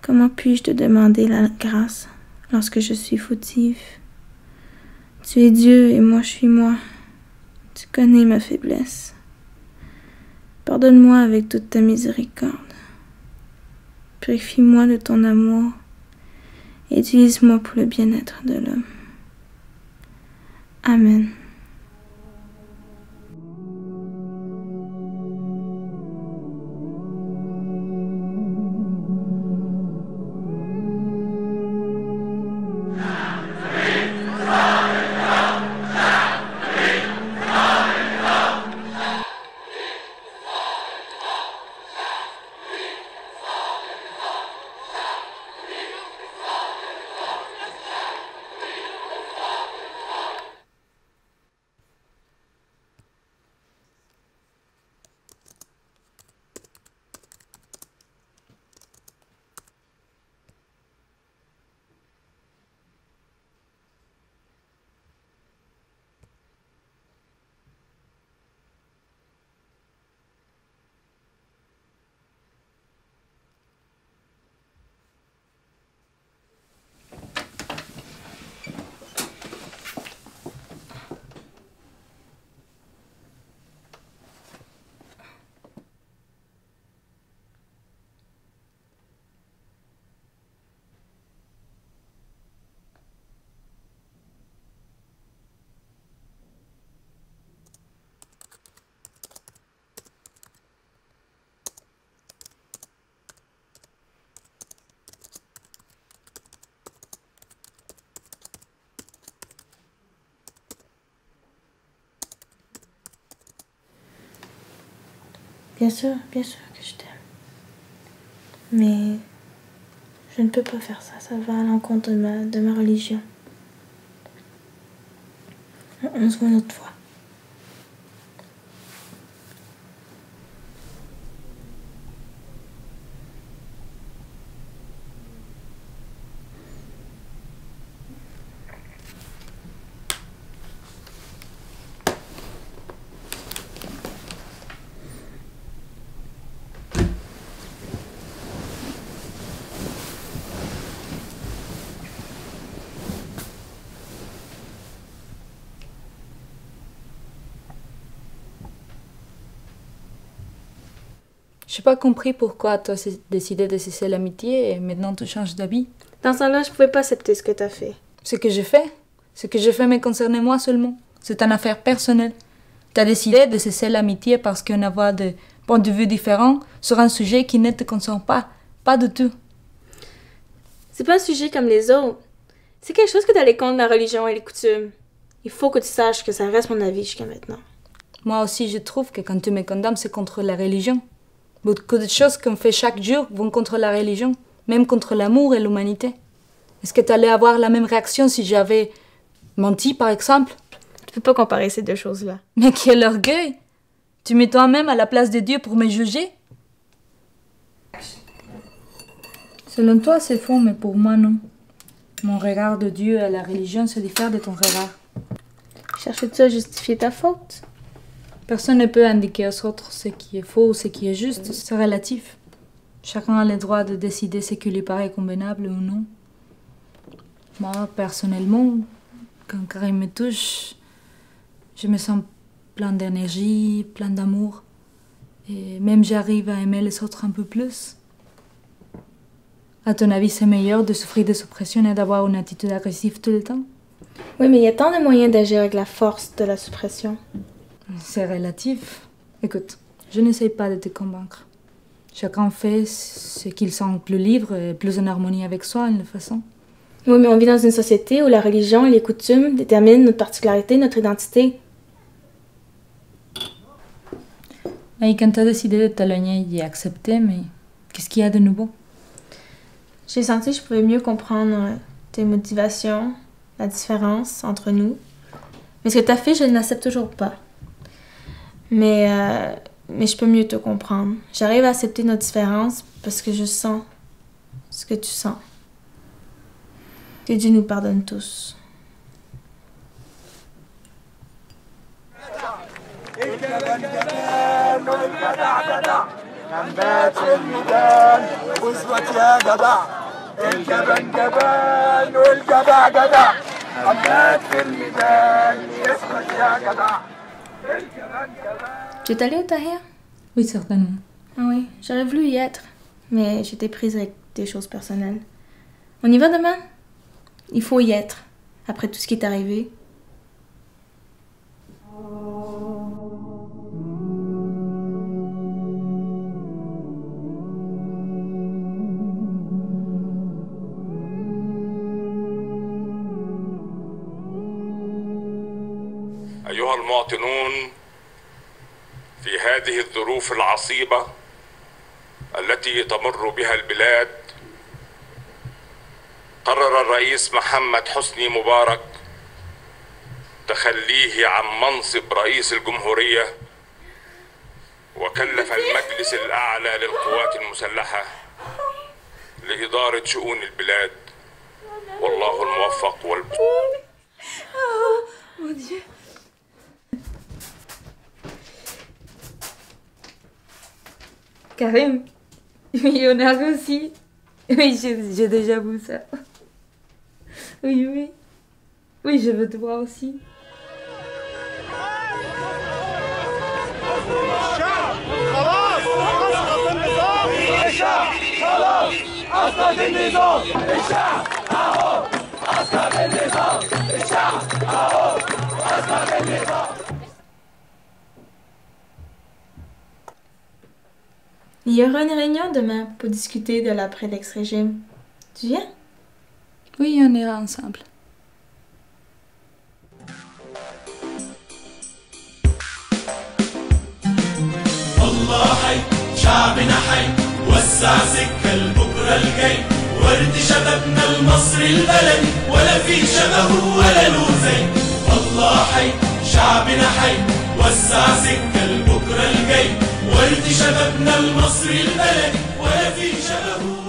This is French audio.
Comment puis-je te demander la grâce lorsque je suis fautive? Tu es Dieu et moi je suis moi. Tu connais ma faiblesse. Pardonne-moi avec toute ta miséricorde. Purifie-moi de ton amour et utilise-moi pour le bien-être de l'homme. Amen. Bien sûr que je t'aime. Mais je ne peux pas faire ça. Ça va à l'encontre de ma religion. On se voit une autre fois. J'ai pas compris pourquoi tu as décidé de cesser l'amitié et maintenant tu changes d'avis. Dans ce temps-là, je pouvais pas accepter ce que t'as fait. Ce que j'ai fait me concernait moi seulement. C'est une affaire personnelle. Tu as décidé de cesser l'amitié parce qu'on avait des points de vue différents sur un sujet qui ne te concerne pas. Pas du tout. C'est pas un sujet comme les autres. C'est quelque chose que t'allais contre la religion et les coutumes. Il faut que tu saches que ça reste mon avis jusqu'à maintenant. Moi aussi, je trouve que quand tu me condamnes, c'est contre la religion. Beaucoup de choses qu'on fait chaque jour vont contre la religion, même contre l'amour et l'humanité. Est-ce que tu allais avoir la même réaction si j'avais menti, par exemple? Tu peux pas comparer ces deux choses-là. Mais quel orgueil! Tu mets toi-même à la place de Dieu pour me juger? Selon toi, c'est faux, mais pour moi, non. Mon regard de Dieu et la religion se diffère de ton regard. Cherches-tu à justifier ta faute? Personne ne peut indiquer aux autres ce qui est faux ou ce qui est juste, c'est relatif. Chacun a le droit de décider ce qui lui paraît convenable ou non. Moi, personnellement, quand Karim me touche, je me sens plein d'énergie, plein d'amour. Et même j'arrive à aimer les autres un peu plus. À ton avis, c'est meilleur de souffrir de suppression et d'avoir une attitude agressive tout le temps? Oui, mais il y a tant de moyens d'agir avec la force de la suppression. C'est relatif. Écoute, je n'essaye pas de te convaincre. Chacun fait ce qu'il sent plus libre et plus en harmonie avec soi, d'une façon. Oui, mais on vit dans une société où la religion et les coutumes déterminent notre particularité, notre identité. Et quand tu as décidé de t'éloigner, j'ai accepté, mais qu'est-ce qu'il y a de nouveau? J'ai senti que je pouvais mieux comprendre tes motivations, la différence entre nous. Mais ce que tu as fait, je ne l'accepte toujours pas. Mais je peux mieux te comprendre. J'arrive à accepter nos différences parce que je sens ce que tu sens. Que Dieu nous pardonne tous. هنبات في الميدان واثبت يا جدع، الجبان جبان والجدع جدع. هنبات في الميدان واثبت يا جدع، الجبان جبان. Tu es allée au Tahrir? Oui, certainement. Ah oui, j'aurais voulu y être, mais j'étais prise avec des choses personnelles. On y va demain? Il faut y être, après tout ce qui est arrivé. أيها المواطنون، في هذه الظروف العصيبة التي تمر بها البلاد، قرر الرئيس محمد حسني مبارك تخليه عن منصب رئيس الجمهورية، وكلف المجلس الأعلى للقوات المسلحة لإدارة شؤون البلاد، والله الموفق Mon Dieu. Karim, oui, on a réussi. Oui, j'ai déjà vu ça. Oui, oui. Oui, je veux te voir aussi. Il y aura une réunion demain pour discuter de l'après l'ex-régime. Tu viens? Oui, on ira ensemble. الله حي شعبنا حي وسع سكة لبكرة الجاي ورد شبابنا المصري البلدي ولا في شبهه ولا له زي الله حي شعبنا حي وسع سكة لبكرة الجاي ورد شبابنا المصري البلدي ولا في شبهه